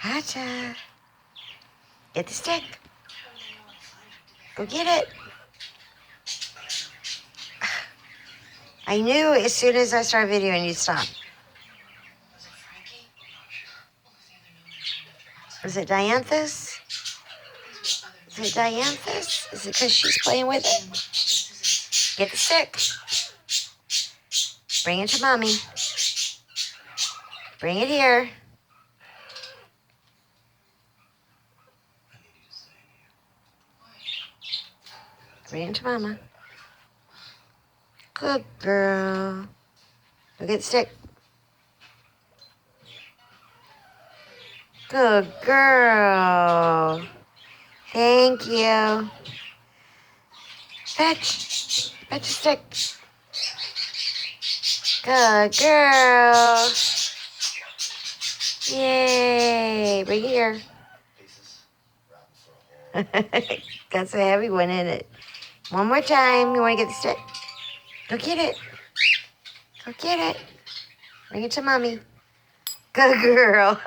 Kata. Get the stick. Go get it. I knew as soon as I started videoing, you'd stop. Is it Dianthus? Is it Dianthus? Is it because she's playing with it? Get the stick. Bring it to mommy. Bring it here. Bring it to mama. Good girl. Go get the stick. Good girl. Thank you. Fetch. Fetch a stick. Good girl. Yay. Bring it here. That's a heavy one, isn't it? One more time. You want to get the stick? Go get it. Go get it. Bring it to mommy. Good girl.